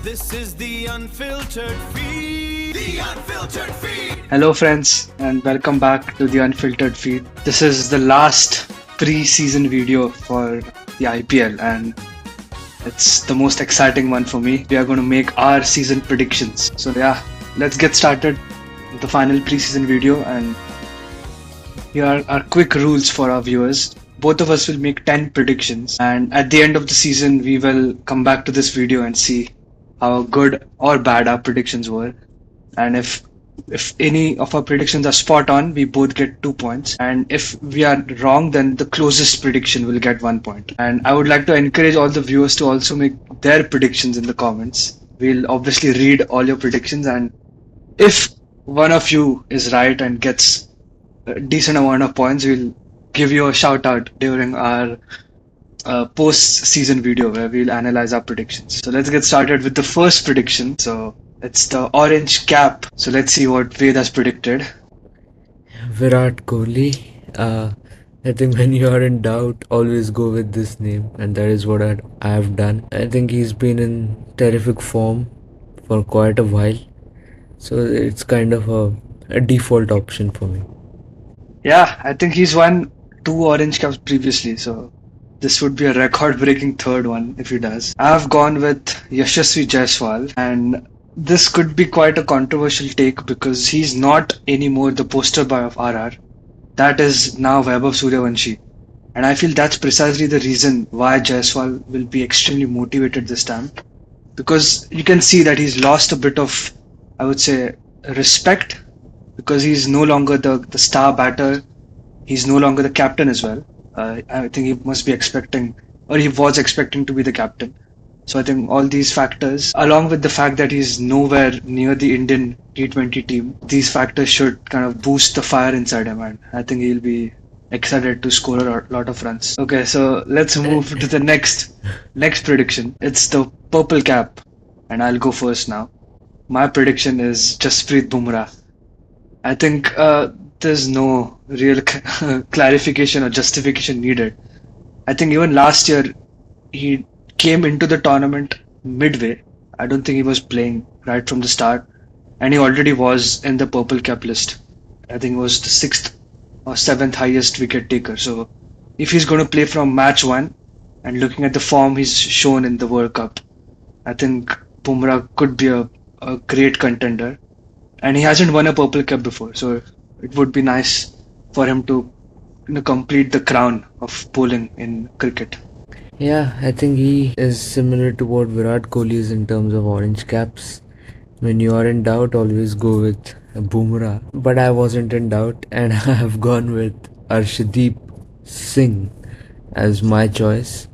This is the unfiltered feed. The unfiltered feed. Hello, friends, and welcome back to the Unfiltered Feed. This is the last pre-season video for the IPL, and it's the most exciting one for me. We are going to make our season predictions. So, yeah, let's get started with the final pre-season video. And here are our quick rules for our viewers. Both of us will make 10 predictions, and at the end of the season, we will come back to this video and see how good or bad our predictions were. And if any of our predictions are spot on, we both get 2 points. And if we are wrong, then the closest prediction will get 1 point. And I would like to encourage all the viewers to also make their predictions in the comments. We'll obviously read all your predictions, and if one of you is right and gets a decent amount of points, we'll give you a shout out during our post-season video where we'll analyze our predictions. So let's get started with the first prediction. So it's the orange cap. So let's see what Ved has predicted. Virat Kohli. I think when you are in doubt, always go with this name, and that is what I have done. I think he's been in terrific form for quite a while, so it's kind of a default option for me. Yeah, I think he's won 2 orange caps previously, so this would be a record-breaking third one if he does. I've gone with Yashasvi Jaiswal, and this could be quite a controversial take because he's not anymore the poster boy of RR. That is now Vaibhav Suryavanshi. And I feel that's precisely the reason why Jaiswal will be extremely motivated this time. Because you can see that he's lost a bit of, I would say, respect, because he's no longer the star batter. He's no longer the captain as well. I think he must be expecting, or he was expecting to be the captain. So I think all these factors, along with the fact that he's nowhere near the Indian T20 team, these factors should kind of boost the fire inside him, and I think he'll be excited to score a lot of runs. Okay, so let's move to the next prediction. It's the purple cap, and I'll go first now. My prediction is Jasprit Bumrah. I think there's no real clarification or justification needed. I think even last year he came into the tournament midway. I don't think he was playing right from the start, and he already was in the purple cap list. I think he was the 6th or 7th highest wicket taker. So if he's going to play from match 1 and looking at the form he's shown in the World Cup, I think Bumrah could be a great contender. And he hasn't won a purple cap before, so it would be nice for him to complete the crown of bowling in cricket. Yeah, I think he is similar to what Virat Kohli is in terms of orange caps. When you are in doubt, always go with Bumrah. But I wasn't in doubt, and I have gone with Arshdeep Singh as my choice.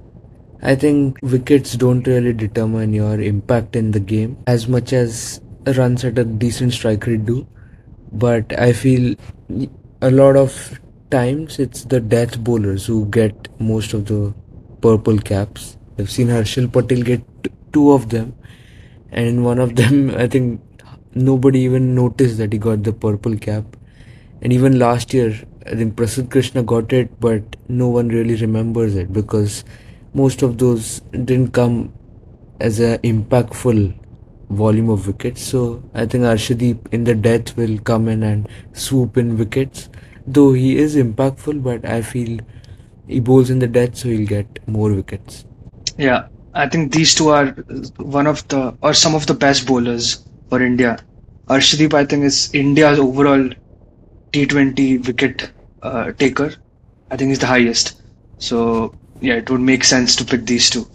I think wickets don't really determine your impact in the game as much as runs at a decent strike rate do. But I feel a lot of times it's the death bowlers who get most of the purple caps. I've seen Harshal Patel get 2 of them, and in one of them, I think nobody even noticed that he got the purple cap. And even last year, I think Prasidh Krishna got it, but no one really remembers it because most of those didn't come as an impactful volume of wickets. So I think Arshdeep in the death will come in and swoop in wickets. Though he is impactful, but I feel he bowls in the death, so he'll get more wickets. Yeah, I think these two are some of the best bowlers for India. Arshdeep, I think, is India's overall T20 wicket taker. I think he's the highest. So yeah, it would make sense to pick these two.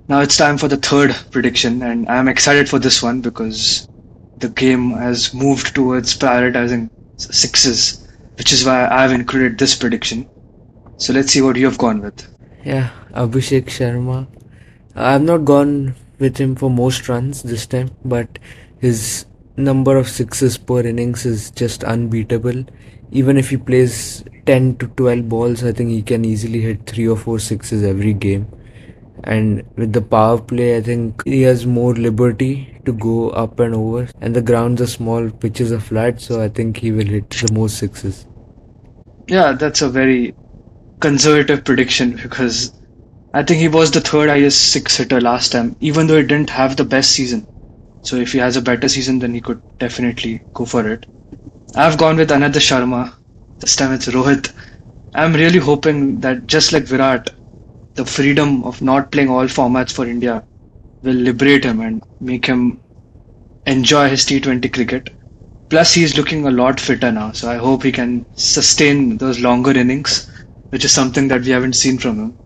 Now it's time for the third prediction, and I'm excited for this one because the game has moved towards prioritizing sixes, which is why I've included this prediction. So let's see what you have gone with. Yeah, Abhishek Sharma. I've not gone with him for most runs this time, but his number of sixes per innings is just unbeatable. Even if he plays 10 to 12 balls, I think he can easily hit 3 or 4 sixes every game. And with the power play, I think he has more liberty to go up and over. And the grounds are small, pitches are flat, so I think he will hit the most sixes. Yeah, that's a very conservative prediction because I think he was the third highest six hitter last time, even though he didn't have the best season. So if he has a better season, then he could definitely go for it. I've gone with another Sharma. This time it's Rohit. I'm really hoping that just like Virat, the freedom of not playing all formats for India will liberate him and make him enjoy his T20 cricket. Plus, he's looking a lot fitter now, so I hope he can sustain those longer innings, which is something that we haven't seen from him.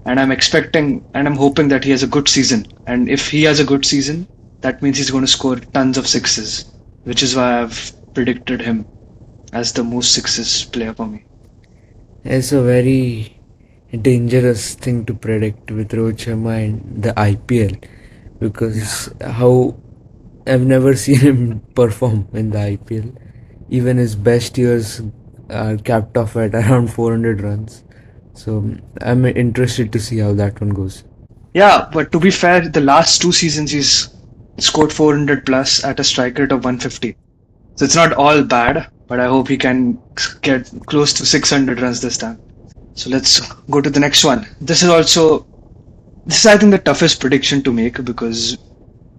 And I'm expecting and I'm hoping that he has a good season. And if he has a good season, that means he's going to score tons of sixes, which is why I've predicted him as the most sixes player for me. It's a very dangerous thing to predict with Rohit Sharma and the IPL because how I've never seen him perform in the IPL. Even his best years are capped off at around 400 runs. So I'm interested to see how that one goes. Yeah, but to be fair, the last two seasons he's scored 400 plus at a strike rate of 150. So it's not all bad, but I hope he can get close to 600 runs this time. So let's go to the next one. This is I think the toughest prediction to make because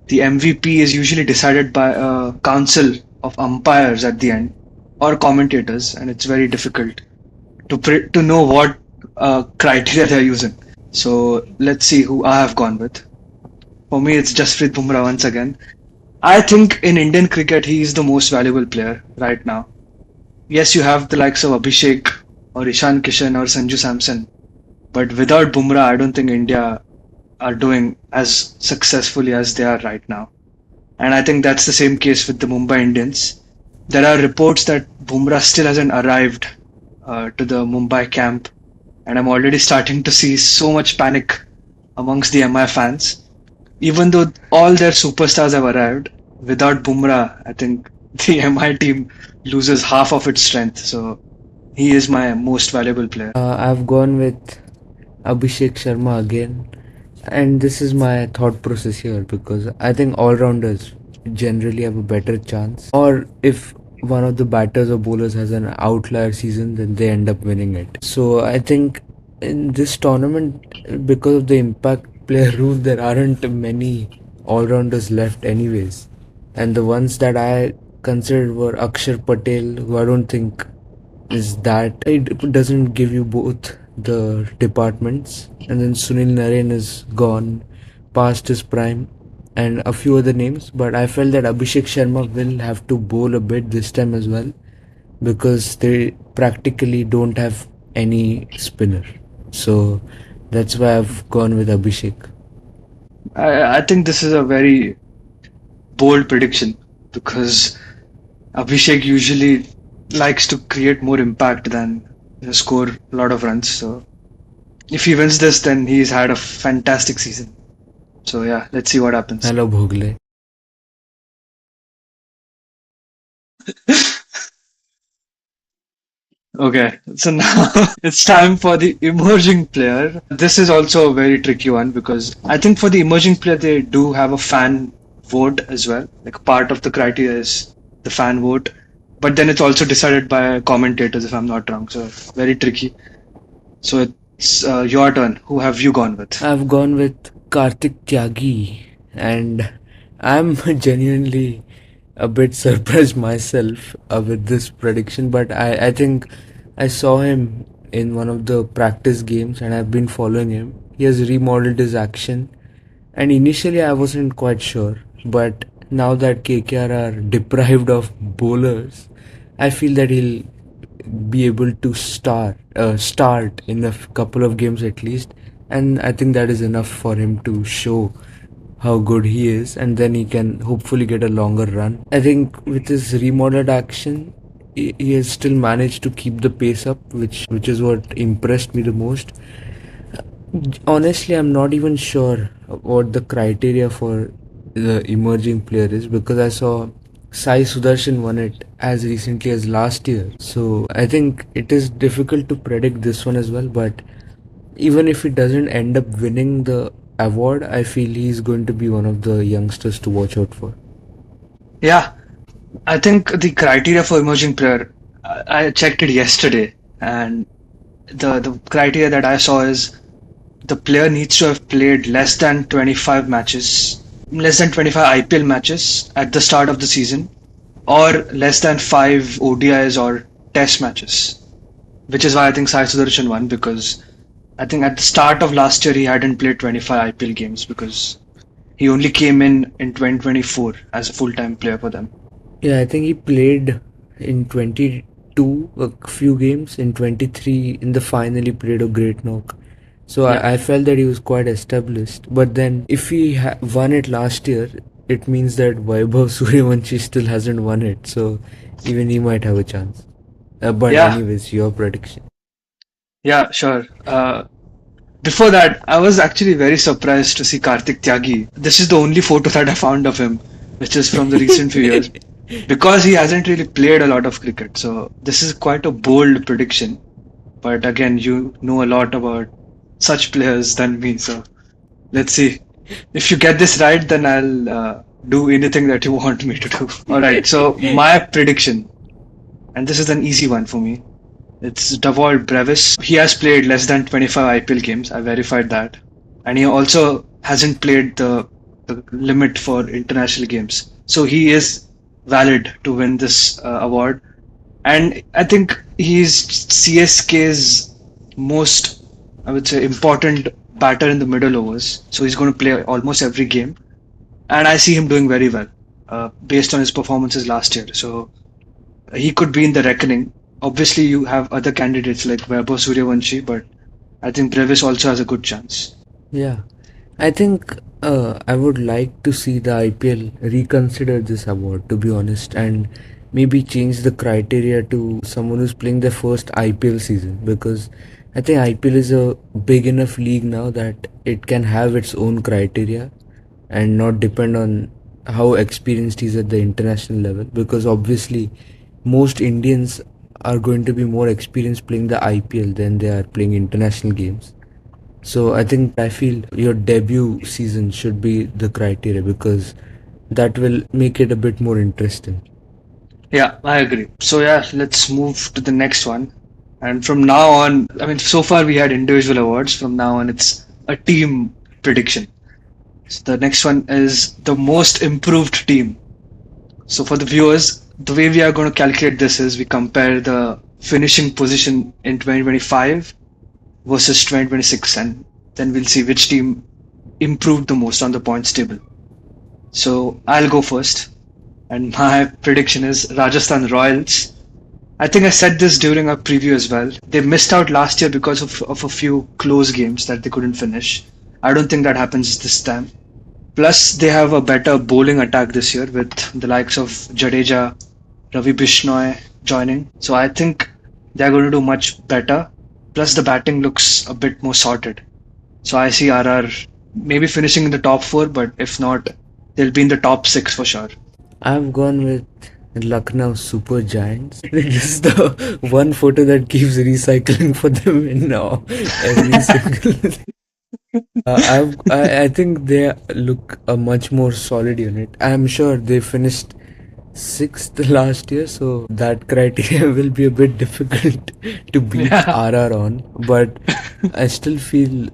the MVP is usually decided by a council of umpires at the end or commentators, and it's very difficult to know what criteria they're using. So let's see who I have gone with. For me, it's Jasprit Bumrah once again. I think in Indian cricket, he is the most valuable player right now. Yes, you have the likes of Abhishek or Ishan Kishan or Sanju Samson, but without Bumrah, I don't think India are doing as successfully as they are right now. And I think that's the same case with the Mumbai Indians. There are reports that Bumrah still hasn't arrived to the Mumbai camp, and I'm already starting to see so much panic amongst the MI fans. Even though all their superstars have arrived, without Bumrah, I think the MI team loses half of its strength. So he is my most valuable player. I've gone with Abhishek Sharma again, and this is my thought process here because I think all rounders generally have a better chance, or if one of the batters or bowlers has an outlier season, then they end up winning it. So I think in this tournament, because of the impact player rule, there aren't many all rounders left, anyways. And the ones that I considered were Akshar Patel, who I don't think is that it doesn't give you both the departments, and then Sunil Narine is gone past his prime, and a few other names, but I felt that Abhishek Sharma will have to bowl a bit this time as well because they practically don't have any spinner. So that's why I've gone with Abhishek. I think this is a very bold prediction because Abhishek usually likes to create more impact than score a lot of runs. So if he wins this, then he's had a fantastic season. So yeah, let's see what happens. Hello Bhogle. Okay, so now it's time for the emerging player. This is also a very tricky one because I think for the emerging player, they do have a fan vote as well. Like part of the criteria is the fan vote, but then it's also decided by commentators, if I'm not wrong. So very tricky. So it's your turn. Who have you gone with? I've gone with Karthik Tyagi, and I'm genuinely a bit surprised myself with this prediction, but I think I saw him in one of the practice games and I've been following him. He has remodeled his action, and initially I wasn't quite sure, but now that KKR are deprived of bowlers, I feel that he'll be able to start in a couple of games at least, and I think that is enough for him to show how good he is, and then he can hopefully get a longer run. I think with his remodeled action, he has still managed to keep the pace up, which is what impressed me the most. Honestly, I'm not even sure what the criteria for the emerging player is because I saw Sai Sudarshan won it as recently as last year. So I think it is difficult to predict this one as well. But even if he doesn't end up winning the award, I feel he's going to be one of the youngsters to watch out for. Yeah, I think the criteria for emerging player, I checked it yesterday, and the criteria that I saw is the player needs to have played less than 25 matches less than 25 IPL matches at the start of the season, or less than 5 ODIs or Test matches, which is why I think Sai Sudarshan won, because I think at the start of last year he hadn't played 25 IPL games because he only came in 2024 as a full-time player for them. Yeah, I think he played in 22 a few games. In 23, in the final, he played a great knock. So Yeah. I felt that he was quite established. But then, if he won it last year, it means that Vaibhav Suryavanshi still hasn't won it. So even he might have a chance. But Yeah, anyways, your prediction. yeah, sure. Before that, I was actually very surprised to see Karthik Tyagi. This is the only photo that I found of him, which is from the recent few years, because he hasn't really played a lot of cricket. So this is quite a bold prediction. But again, you know a lot about such players than me. So let's see. If you get this right, then I'll do anything that you want me to do. All right. So my prediction, and this is an easy one for me. It's Davol Brevis. He has played less than 25 IPL games. I verified that. And he also hasn't played the limit for international games. So he is valid to win this award. And I think he's CSK's most, I would say, important batter in the middle overs. So he's going to play almost every game. And I see him doing very well based on his performances last year. So he could be in the reckoning. Obviously, you have other candidates like Vaibhav Suryavanshi, but I think Brevis also has a good chance. Yeah, I think I would like to see the IPL reconsider this award, to be honest, and maybe change the criteria to someone who's playing their first IPL season, because I think IPL is a big enough league now that it can have its own criteria and not depend on how experienced he is at the international level, because obviously most Indians are going to be more experienced playing the IPL than they are playing international games. So I feel your debut season should be the criteria, because that will make it a bit more interesting. Yeah, I agree. So yeah, let's move to the next one. And from now on, I mean, so far we had individual awards. From now on, it's a team prediction. So the next one is the most improved team. So for the viewers, the way we are going to calculate this is we compare the finishing position in 2025 versus 2026, and then we'll see which team improved the most on the points table. So I'll go first, and my prediction is Rajasthan Royals. I think I said this during our preview as well. They missed out last year because of a few close games that they couldn't finish. I don't think that happens this time. Plus, they have a better bowling attack this year with the likes of Jadeja, Ravi Bishnoi joining. So I think they're going to do much better. Plus, the batting looks a bit more sorted. So I see RR maybe finishing in the top four, but if not, they'll be in the top six for sure. I've gone with Lucknow Super Giants. This is the one photo that keeps recycling for them in now every single. I think they look a much more solid unit. I'm sure they finished sixth last year, so that criteria will be a bit difficult to beat Yeah. RR on. But I still feel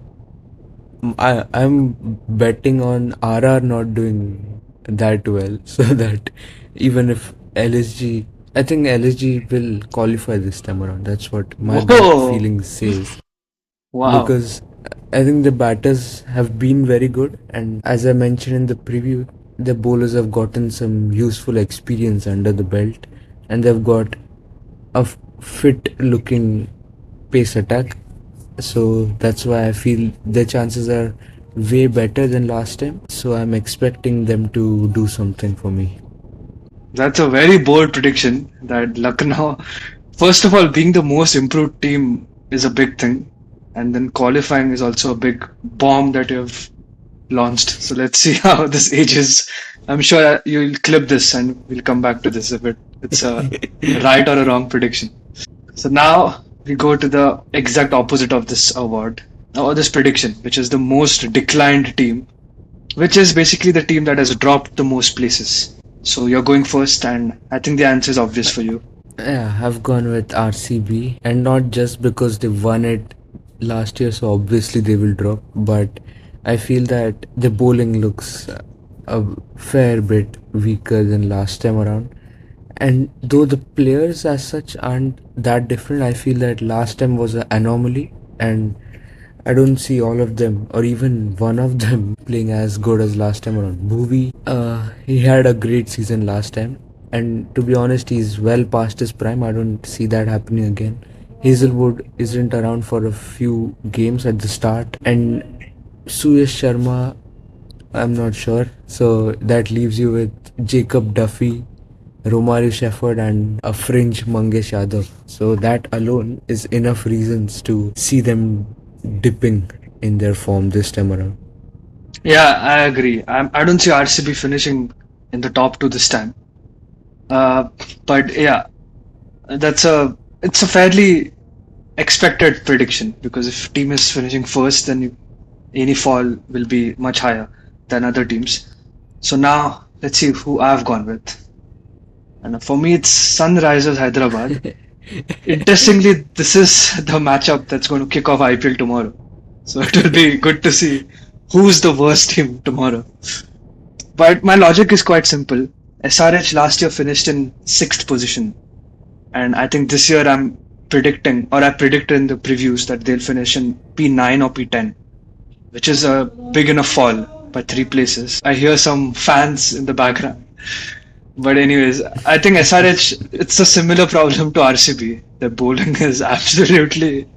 I'm betting on RR not doing that well, so that even if LSG, I think LSG will qualify this time around. That's what my gut Whoa! feeling says, Wow. because I think the batters have been very good, and as I mentioned in the preview, the bowlers have gotten some useful experience under the belt, and they've got a fit looking pace attack. So that's why I feel their chances are way better than last time. So I'm expecting them to do something for me. That's a very bold prediction that Lucknow, first of all, being the most improved team is a big thing. And then qualifying is also a big bomb that you've launched. So let's see how this ages. I'm sure you'll clip this and we'll come back to this if it's a right or a wrong prediction. So now we go to the exact opposite of this award, or this prediction, which is the most declined team, which is basically the team that has dropped the most places. So you're going first, and I think the answer is obvious for you. Yeah, I've gone with RCB, and not just because they won it last year, so obviously they will drop, but I feel that the bowling looks a fair bit weaker than last time around. And though the players as such aren't that different, I feel that last time was an anomaly, and I don't see all of them or even one of them playing as good as last time around. Bhuvi, he had a great season last time, and to be honest, he's well past his prime. I don't see that happening again. Hazelwood isn't around for a few games at the start, and Suyash Sharma, I'm not sure. So that leaves you with Jacob Duffy, Romario Shepherd, and a fringe Mangesh Yadav. So that alone is enough reasons to see them dipping in their form this time around. Yeah, I agree. I don't see RCB finishing in the top two this time. Uh, but yeah, it's a fairly expected prediction because if team is finishing first, then any fall will be much higher than other teams. So now let's see who I've gone with. And for me, it's Sunrisers Hyderabad. Interestingly, this is the matchup that's going to kick off IPL tomorrow. So it will be good to see who's the worst team tomorrow. But my logic is quite simple. SRH last year finished in sixth position, and I think this year I'm predicting, or I predicted in the previews that they'll finish in P9 or P10, which is a big enough fall by 3 places. I hear some fans in the background. But anyways, I think SRH, it's a similar problem to RCB. Their bowling is absolutely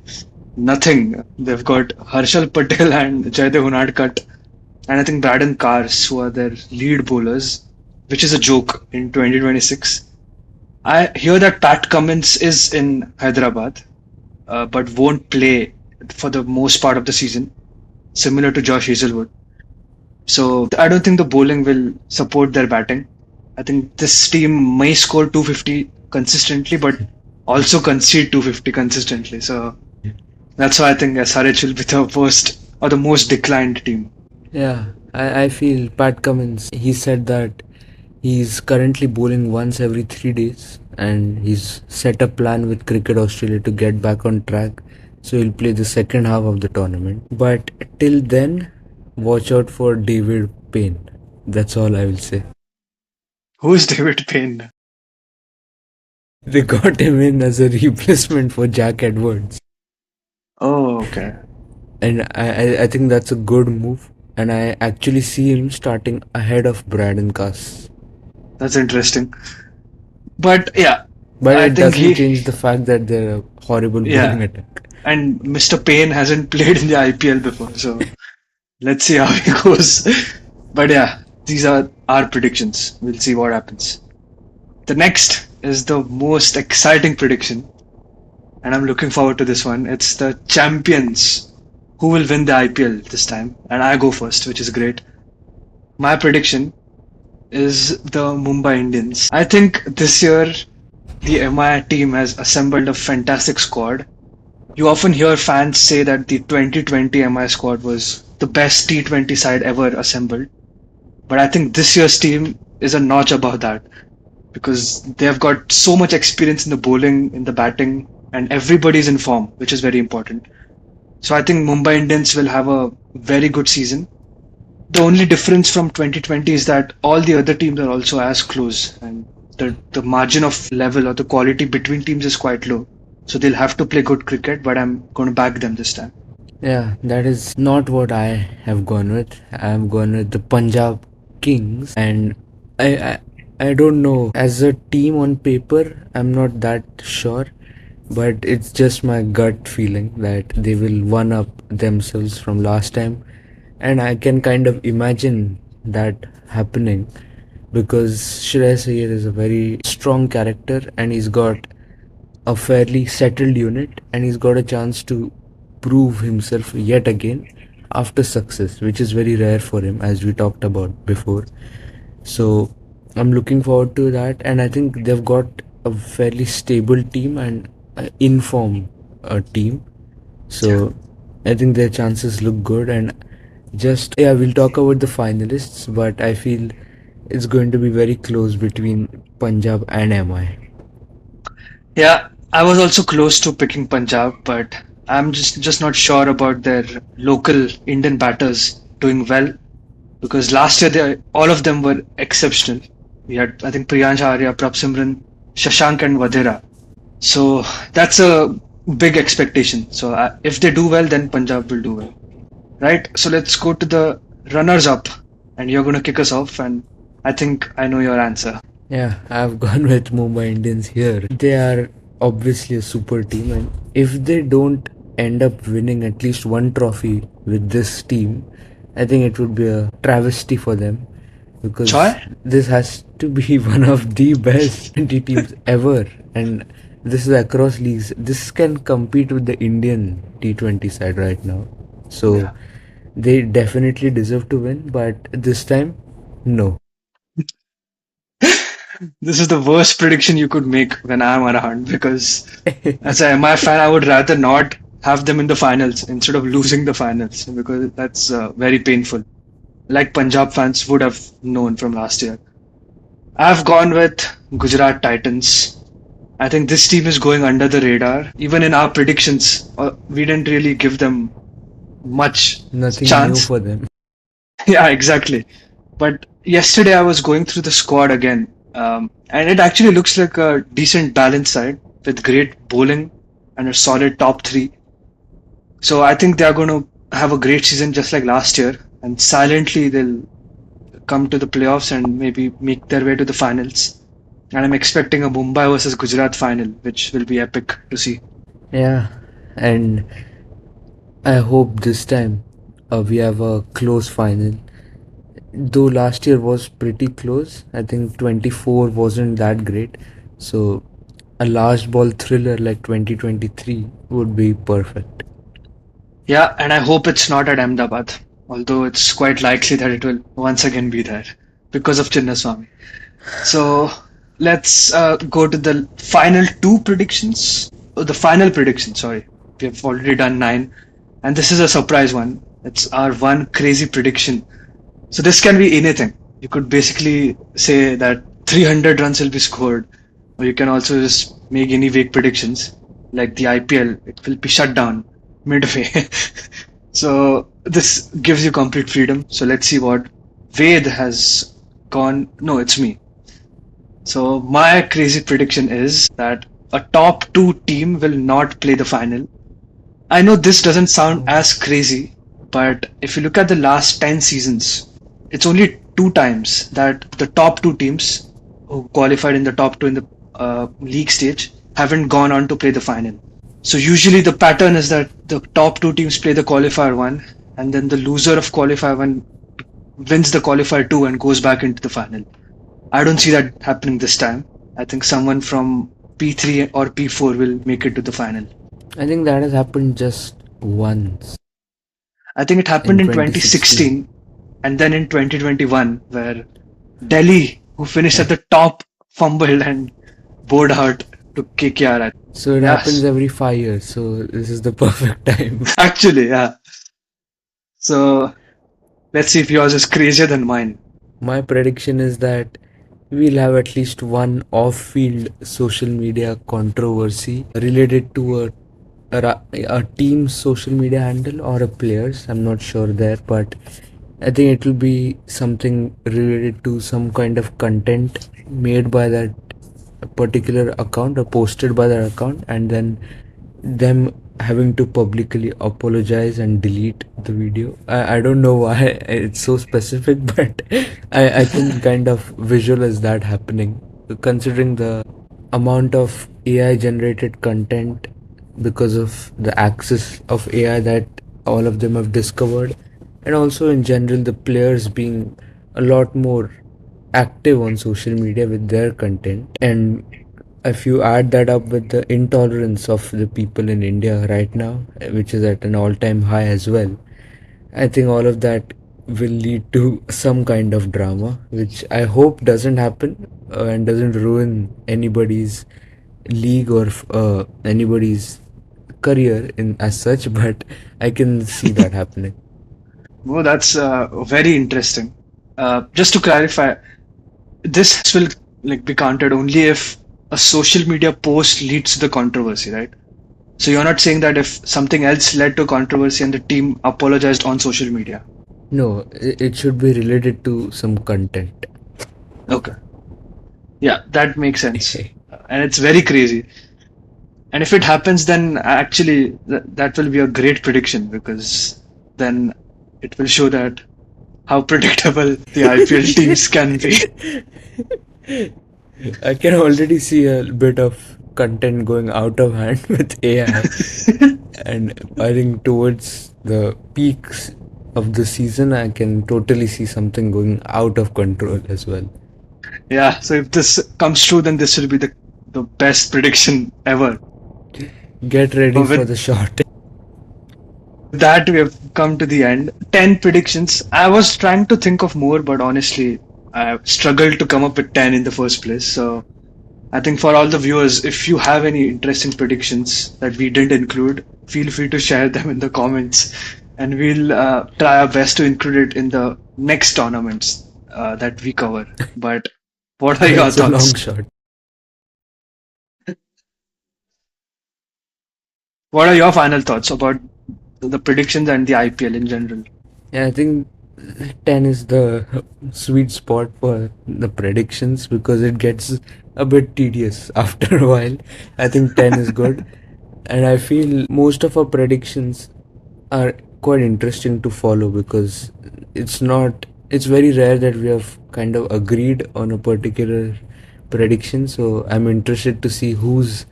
nothing. They've got Harshal Patel and Jaydev Unadkat, and I think Braden Cars, who are their lead bowlers, which is a joke in 2026. I hear that Pat Cummins is in Hyderabad, but won't play for the most part of the season, similar to Josh Hazelwood. So I don't think the bowling will support their batting. I think this team may score 250 consistently, but also concede 250 consistently. So that's why I think SRH will be the worst or the most declined team. Yeah, I feel Pat Cummins, he said that he's currently bowling once every 3 days and he's set a plan with Cricket Australia to get back on track. So he'll play the second half of the tournament. But till then, watch out for David Payne. That's all I will say. Who's David Payne? They got him in as a replacement for Jack Edwards. Oh, okay. And I think that's a good move. And I actually see him starting ahead of Braden Cass. That's interesting. But yeah, But I it think doesn't change the fact that they're a horrible yeah, bowling attack. and Mr. Payne hasn't played in the IPL before, so let's see how he goes. But yeah, these are our predictions. We'll see what happens. The next is the most exciting prediction, and I'm looking forward to this one. It's the champions who will win the IPL this time, and I go first, which is great. My prediction is the Mumbai Indians. I think this year the MI team has assembled a fantastic squad. You often hear fans say that the 2020 MI squad was the best T20 side ever assembled. But I think this year's team is a notch above that because they've got so much experience in the bowling, in the batting, and everybody's in form, which is very important. So I think Mumbai Indians will have a very good season. The only difference from 2020 is that all the other teams are also as close, and the margin of level or the quality between teams is quite low. So they'll have to play good cricket, but I'm going to back them this time. Yeah, that is not what I have gone with. I'm gone with the Punjab Kings, and I I don't know. As a team on paper, I'm not that sure, but it's just my gut feeling that they will one up themselves from last time, and I can kind of imagine that happening because Shreyas Iyer is a very strong character and he's got a fairly settled unit and he's got a chance to prove himself yet again after success, which is very rare for him, as we talked about before. So I'm looking forward to that, and I think they've got a fairly stable team and inform team. So I think their chances look good, and just yeah, we'll talk about the finalists, but I feel it's going to be very close between Punjab and MI. Yeah, I was also close to picking Punjab, but I'm just not sure about their local Indian batters doing well. because last year all of them were exceptional. We had, I think, Priyansh Arya, Prabsimran, Shashank, and Vadera. So that's a big expectation. So if they do well, then Punjab will do well, right? So let's go to the runners up, and you're going to kick us off. And I think I know your answer. Yeah, I've gone with Mumbai Indians here. They are obviously a super team, and if they don't end up winning at least one trophy with this team, I think it would be a travesty for them, because Choi? this has to be one of the best 20 teams ever, and this is across leagues. This can compete with the Indian T20 side right now. So Yeah. they definitely deserve to win, but this time, no. This is the worst prediction you could make when I'm around because as a MI fan, I would rather not have them in the finals instead of losing the finals because that's very painful. Like Punjab fans would have known from last year. I've gone with Gujarat Titans. I think this team is going under the radar. Even in our predictions, we didn't really give them much Nothing new chance. for them. Yeah, exactly. But yesterday I was going through the squad again, and it actually looks like a decent balanced side with great bowling and a solid top three. So I think they are going to have a great season just like last year, and silently they'll come to the playoffs and maybe make their way to the finals. And I'm expecting a Mumbai versus Gujarat final, which will be epic to see. Yeah, and I hope this time we have a close final. Though last year was pretty close, I think 24 wasn't that great. So a last ball thriller like 2023 would be perfect. Yeah, and I hope it's not at Ahmedabad, although it's quite likely that it will once again be there because of Chinnaswamy. So let's go to the final two predictions. Oh, the final prediction, sorry. We have already done nine, and this is a surprise one. It's our one crazy prediction. So this can be anything. You could basically say that 300 runs will be scored, or you can also just make any vague predictions, like the IPL. It will be shut down midway. So this gives you complete freedom. So let's see what Ved has gone. No, it's me. So my crazy prediction is that a top two team will not play the final. I know this doesn't sound as crazy, but if you look at the last 10 seasons, it's only two times that the top two teams who qualified in the top two in the league stage haven't gone on to play the final. So usually the pattern is that the top two teams play the qualifier one, and then the loser of qualifier one wins the qualifier two and goes back into the final. I don't see that happening this time. I think someone from P3 or P4 will make it to the final. I think that has happened just once I think it happened in in 2016. 2016 and then in 2021, where Delhi, who finished at the top, fumbled and bowled out to KKR. So it happens Yes, every 5 years. So this is the perfect time. actually, yeah. So let's see if yours is crazier than mine. My prediction is that we'll have at least one off-field social media controversy related to a team's social media handle or a player's. I'm not sure there, but I think it will be something related to some kind of content made by that particular account or posted by that account, and then them having to publicly apologize and delete the video. I don't know why it's so specific, but I can kind of visualize that happening, considering the amount of AI generated content because of the access of AI that all of them have discovered, and also in general the players being a lot more active on social media with their content. And if you add that up with the intolerance of the people in India right now, which is at an all-time high as well, I think all of that will lead to some kind of drama, which I hope doesn't happen and doesn't ruin anybody's league or anybody's career in as such. But I can see that happening. Oh, that's very interesting. Just to clarify, this will like be counted only if a social media post leads to the controversy, right? So you're not saying that if something else led to controversy and the team apologized on social media. No, it should be related to some content. Okay. Yeah, that makes sense. And it's very crazy. And if it happens, then actually that will be a great prediction because then it will show that how predictable the IPL teams can be. I can already see a bit of content going out of hand with AI, and I think towards the peaks of the season, I can totally see something going out of control as well. Yeah, so if this comes true, then this will be the best prediction ever. Get ready But for with the shot. that, we have come to the end. 10 predictions. I was trying to think of more, but honestly, I struggled to come up with 10 in the first place. So I think for all the viewers, if you have any interesting predictions that we didn't include, feel free to share them in the comments, and we'll try our best to include it in the next tournaments that we cover. But what are your It's a long thoughts? shot. What are your final thoughts about the predictions and the IPL in general? Yeah, I think 10 is the sweet spot for the predictions because it gets a bit tedious after a while. I think 10 is good. And I feel most of our predictions are quite interesting to follow because it's very rare that we have kind of agreed on a particular prediction. So I'm interested to see whose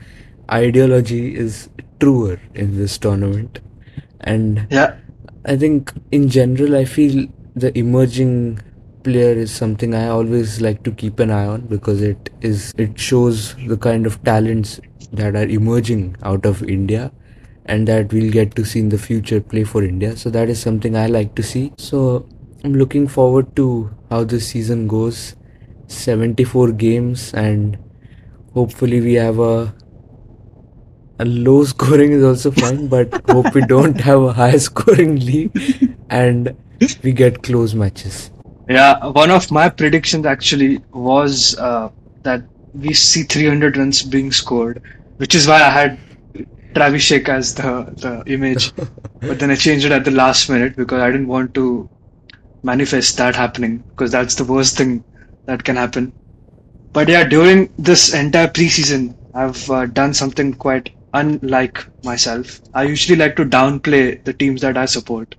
ideology is truer in this tournament. And Yeah, I think in general, I feel the emerging player is something I always like to keep an eye on because it shows the kind of talents that are emerging out of India and that we'll get to see in the future play for India. So that is something I like to see. So I'm looking forward to how this season goes. 74 games, and hopefully we have a low scoring is also fine, but hope we don't have a high scoring league and we get close matches. yeah. One of my predictions actually was that we see 300 runs being scored, which is why I had Travis Sheik as the image. But then I changed it at the last minute because I didn't want to manifest that happening because that's the worst thing that can happen. But yeah, during this entire preseason, I've done something quite unlike myself. I usually like to downplay the teams that I support,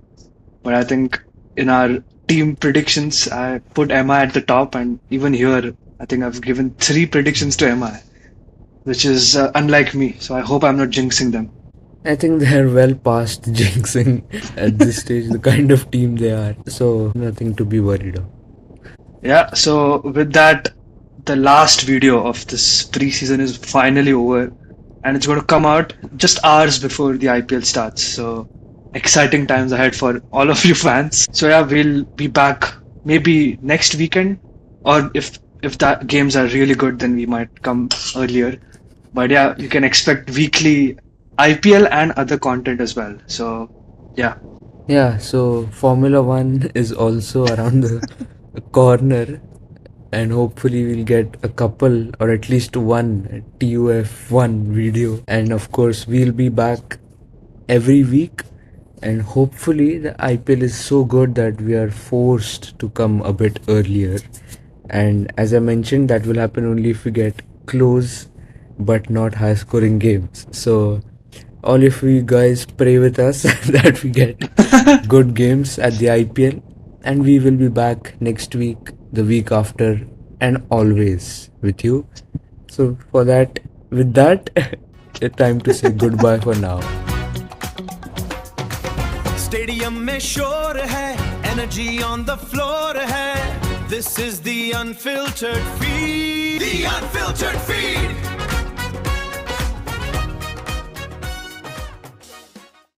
but I think in our team predictions, I put MI at the top, and even here, I think I've given three predictions to MI, which is unlike me. So I hope I'm not jinxing them. I think they're well past jinxing at this stage, the kind of team they are. So, nothing to be worried of. Yeah, so with that, the last video of this preseason is finally over, and it's going to come out just hours before the IPL starts. So exciting times ahead for all of you fans. So yeah, we'll be back maybe next weekend, or if that games are really good, then we might come earlier. But yeah, you can expect weekly IPL and other content as well. So yeah, Yeah, so Formula One is also around the corner, and hopefully we'll get a couple or at least one TUF1 video. And of course, we'll be back every week, and hopefully the IPL is so good that we are forced to come a bit earlier. And as I mentioned, that will happen only if we get close but not high scoring games. So all of you guys pray with us that we get good games at the IPL, and we will be back next week, the week after, and always with you. So for that, with that, it's time to say goodbye for now. Stadium में शोर है energy on the floor है this is the unfiltered feed